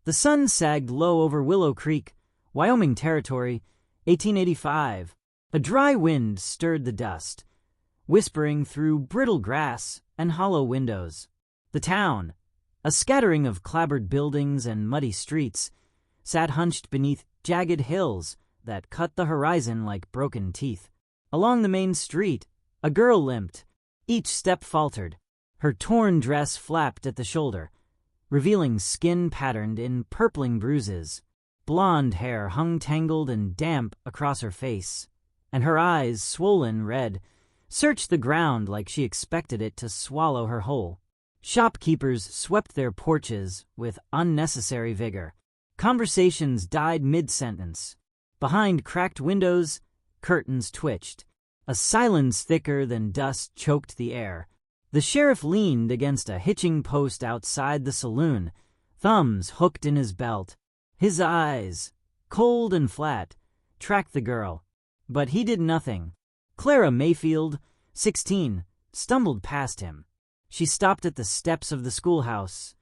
The sun sagged low over Willow Creek, Wyoming Territory, 1885. A dry wind stirred the dust, whispering through brittle grass and hollow windows. The town, a scattering of clapboard buildings and muddy streets, sat hunched beneath jagged hills that cut the horizon like broken teeth. Along the main street, a girl limped. Each step faltered. Her torn dress flapped at the shoulder, revealing skin patterned in purpling bruises. Blonde hair hung tangled and damp across her face, and her eyes, swollen red, searched the ground like she expected it to swallow her whole. Shopkeepers swept their porches with unnecessary vigor. Conversations died mid-sentence. Behind cracked windows, curtains twitched. A silence thicker than dust choked the air. The sheriff leaned against a hitching post outside the saloon, thumbs hooked in his belt. His eyes, cold and flat, tracked the girl, but he did nothing. Clara Mayfield, 16, stumbled past him. She stopped at the steps of the schoolhouse,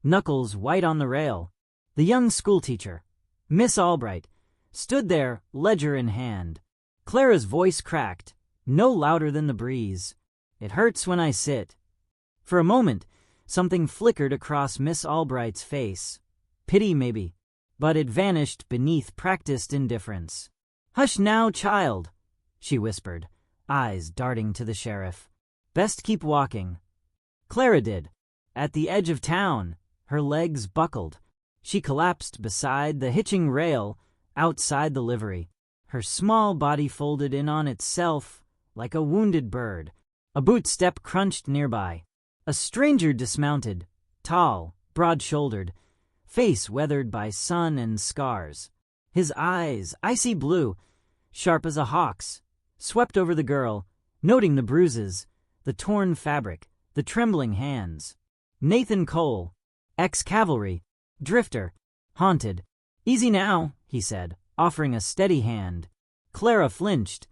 knuckles white on the rail. The young schoolteacher, Miss Albright, stood there, ledger in hand. Clara's voice cracked, no louder than the breeze. "It hurts when I sit." For a moment, something flickered across Miss Albright's face. Pity, maybe. But it vanished beneath practiced indifference. "Hush now, child," she whispered, eyes darting to the sheriff. "Best keep walking." Clara did. At the edge of town, her legs buckled. She collapsed beside the hitching rail outside the livery, her small body folded in on itself like a wounded bird. A boot step crunched nearby. A stranger dismounted, tall, broad-shouldered, face weathered by sun and scars. His eyes, icy blue, sharp as a hawk's, swept over the girl, noting the bruises, the torn fabric, the trembling hands. Nathan Cole, ex-cavalry, drifter, haunted. "Easy now," he said, offering a steady hand. Clara flinched,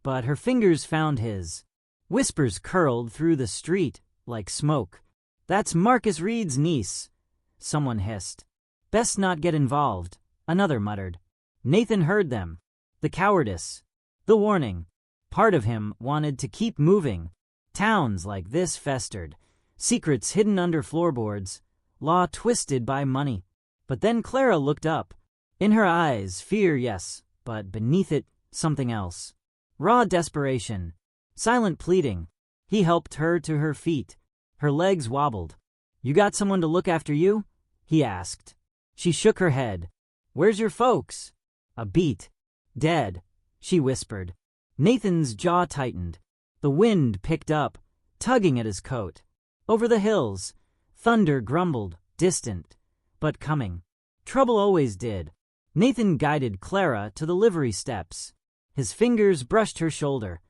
but her fingers found his. Whispers curled through the street like smoke. "That's Marcus Reed's niece," someone hissed. "Best not get involved," another muttered. Nathan heard them. The cowardice, the warning. Part of him wanted to keep moving. Towns like this festered, secrets hidden under floorboards, law twisted by money. But then Clara looked up. In her eyes, fear, yes, but beneath it, something else. Raw desperation, silent pleading. He helped her to her feet. Her legs wobbled. "You got someone to look after you?" he asked. She shook her head. "Where's your folks?" "A beat. Dead," she whispered. Nathan's jaw tightened. The wind picked up, tugging at his coat. Over the hills, thunder grumbled, distant, but coming. Trouble always did. Nathan guided Clara to the livery steps. His fingers brushed her shoulder.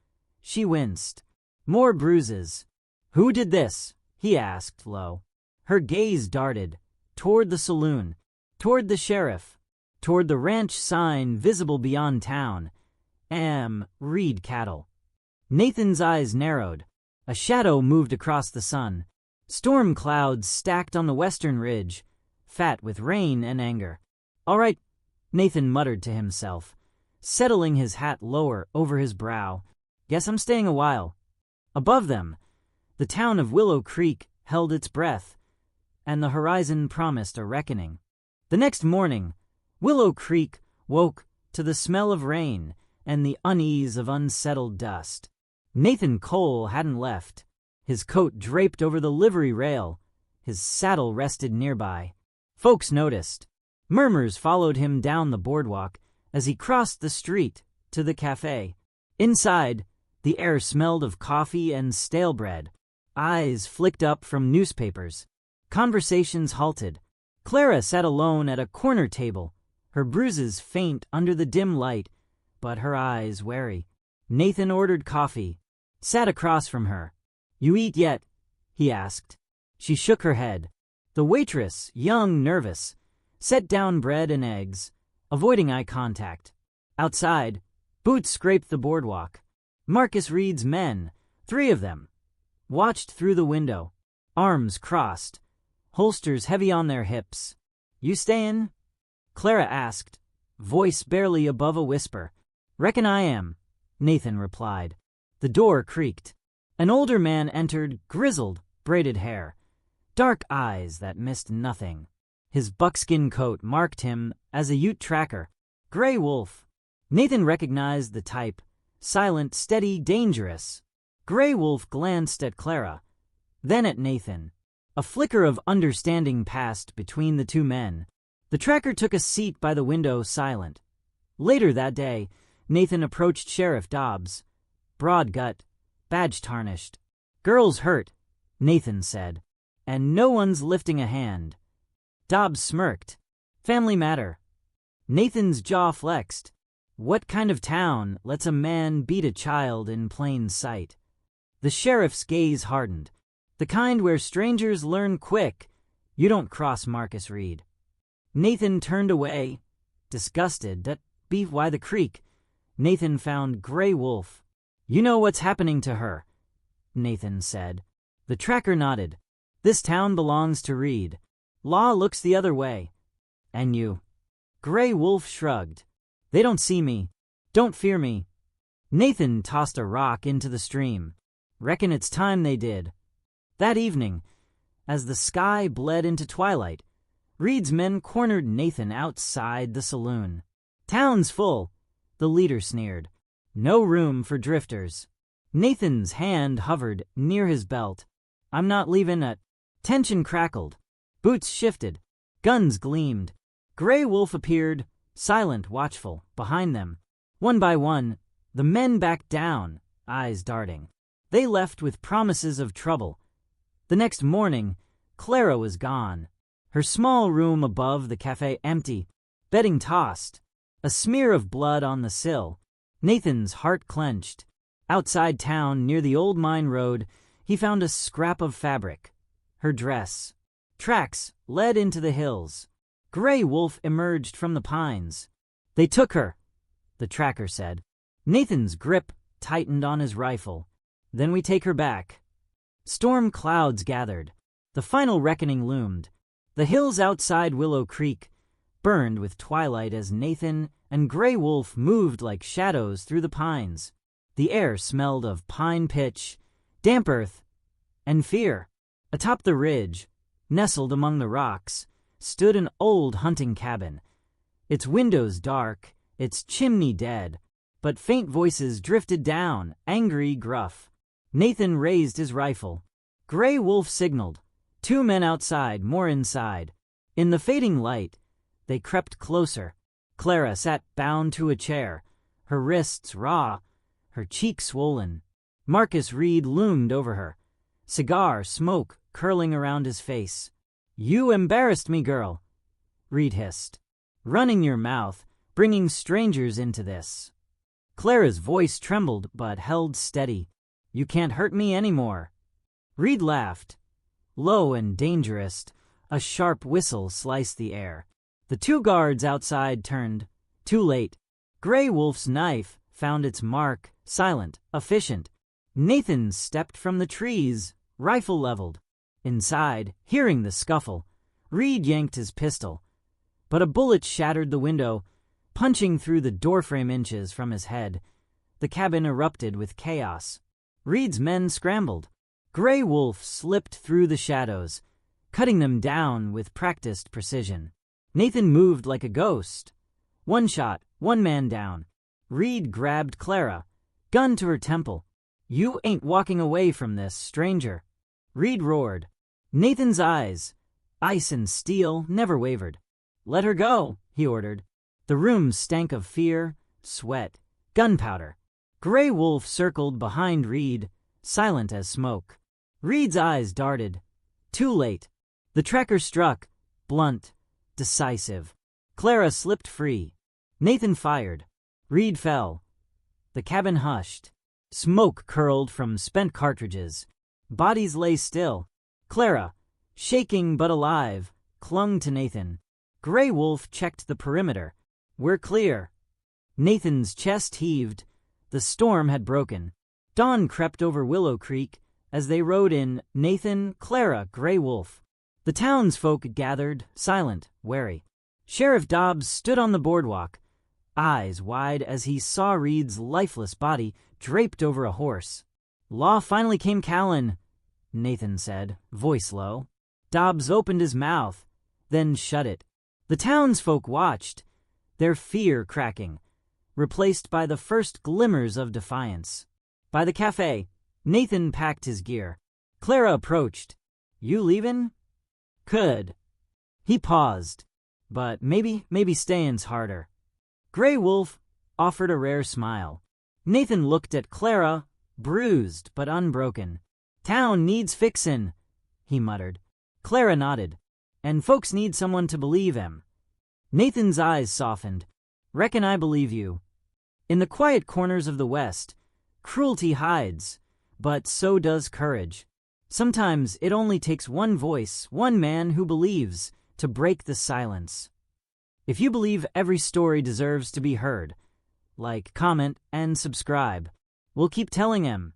She winced. More bruises. "Who did this?" he asked low. Her gaze darted, toward the saloon, toward the sheriff, toward the ranch sign visible beyond town. Reed cattle. Nathan's eyes narrowed. A shadow moved across the sun. Storm clouds stacked on the western ridge, fat with rain and anger. "All right," Nathan muttered to himself, settling his hat lower over his brow. "Guess I'm staying a while." Above them, the town of Willow Creek held its breath, and the horizon promised a reckoning. The next morning, Willow Creek woke to the smell of rain and the unease of unsettled dust. Nathan Cole hadn't left. His coat draped over the livery rail. His saddle rested nearby. Folks noticed. Murmurs followed him down the boardwalk as he crossed the street to the cafe. Inside, the air smelled of coffee and stale bread. Eyes flicked up from newspapers. Conversations halted. Clara sat alone at a corner table, her bruises faint under the dim light, but her eyes wary. Nathan ordered coffee, sat across from her. "You eat yet?" he asked. She shook her head. The waitress, young, nervous, set down bread and eggs, avoiding eye contact. Outside, boots scraped the boardwalk. Marcus Reed's men, 3 of them, watched through the window, arms crossed, holsters heavy on their hips. "You stayin'?" Clara asked, voice barely above a whisper. "Reckon I am," Nathan replied. The door creaked. An older man entered, grizzled, braided hair, dark eyes that missed nothing. His buckskin coat marked him as a Ute tracker, Gray Wolf. Nathan recognized the type, silent, steady, dangerous. Gray Wolf glanced at Clara, then at Nathan. A flicker of understanding passed between the two men. The tracker took a seat by the window, silent. Later that day, Nathan approached Sheriff Dobbs. Broad gut, badge tarnished. "Girl's hurt," Nathan said, "and no one's lifting a hand." Dobbs smirked. "Family matter." Nathan's jaw flexed. What kind of town lets a man beat a child in plain sight? The sheriff's gaze hardened. The kind where strangers learn quick. You don't cross Marcus Reed. Nathan turned away, disgusted. "That be why the creek." Nathan found Gray Wolf. "You know what's happening to her," Nathan said. The tracker nodded. "This town belongs to Reed. Law looks the other way." "And you?" Gray Wolf shrugged. "They don't see me. Don't fear me." Nathan tossed a rock into the stream. "Reckon it's time they did." That evening, as the sky bled into twilight, Reed's men cornered Nathan outside the saloon. "Town's full," the leader sneered. "No room for drifters." Nathan's hand hovered near his belt. "I'm not leaving at—" Tension crackled. Boots shifted. Guns gleamed. Gray Wolf appeared, silent, watchful, behind them. One by one, the men backed down, eyes darting. They left with promises of trouble. The next morning, Clara was gone. Her small room above the cafe empty, bedding tossed, a smear of blood on the sill. Nathan's heart clenched. Outside town, near the old mine road, he found a scrap of fabric. Her dress. Tracks led into the hills. Gray Wolf emerged from the pines. "They took her," the tracker said. Nathan's grip tightened on his rifle. "Then we take her back." Storm clouds gathered. The final reckoning loomed. The hills outside Willow Creek burned with twilight as Nathan and Gray Wolf moved like shadows through the pines. The air smelled of pine pitch, damp earth, and fear. Atop the ridge, nestled among the rocks, stood an old hunting cabin. Its windows dark, its chimney dead, but faint voices drifted down, angry, gruff. Nathan raised his rifle. Gray Wolf signaled. 2 men outside, more inside. In the fading light, they crept closer. Clara sat bound to a chair, her wrists raw, her cheeks swollen. Marcus Reed loomed over her, cigar smoke curling around his face. "You embarrassed me, girl," Reed hissed. "Running your mouth, bringing strangers into this." Clara's voice trembled but held steady. "You can't hurt me anymore." Reed laughed. Low and dangerous, a sharp whistle sliced the air. The 2 guards outside turned. Too late. Gray Wolf's knife found its mark, silent, efficient. Nathan stepped from the trees, rifle leveled. Inside, hearing the scuffle, Reed yanked his pistol. But a bullet shattered the window, punching through the doorframe inches from his head. The cabin erupted with chaos. Reed's men scrambled. Gray Wolf slipped through the shadows, cutting them down with practiced precision. Nathan moved like a ghost. 1 shot, 1 man down. Reed grabbed Clara, gun to her temple. "You ain't walking away from this, stranger." Reed roared. Nathan's eyes, ice and steel, never wavered. "Let her go," he ordered. The room stank of fear, sweat, gunpowder. Gray Wolf circled behind Reed, silent as smoke. Reed's eyes darted. Too late. The tracker struck, blunt, decisive. Clara slipped free. Nathan fired. Reed fell. The cabin hushed. Smoke curled from spent cartridges. Bodies lay still. Clara, shaking but alive, clung to Nathan. Gray Wolf checked the perimeter. "We're clear." Nathan's chest heaved. The storm had broken. Dawn crept over Willow Creek as they rode in, Nathan, Clara, Gray Wolf. The townsfolk gathered, silent, wary. Sheriff Dobbs stood on the boardwalk, eyes wide as he saw Reed's lifeless body draped over a horse. "Law finally came calling," Nathan said, voice low. Dobbs opened his mouth, then shut it. The townsfolk watched, their fear cracking, replaced by the first glimmers of defiance. By the cafe, Nathan packed his gear. Clara approached. "You leavin'?" "Could." He paused. "But maybe stayin's harder." Grey Wolf offered a rare smile. Nathan looked at Clara, bruised but unbroken. "Town needs fixin'," he muttered. Clara nodded. "And folks need someone to believe him." Nathan's eyes softened. "Reckon I believe you." In the quiet corners of the West, cruelty hides, but so does courage. Sometimes it only takes one voice, one man who believes, to break the silence. If you believe every story deserves to be heard, like, comment, and subscribe. We'll keep telling them.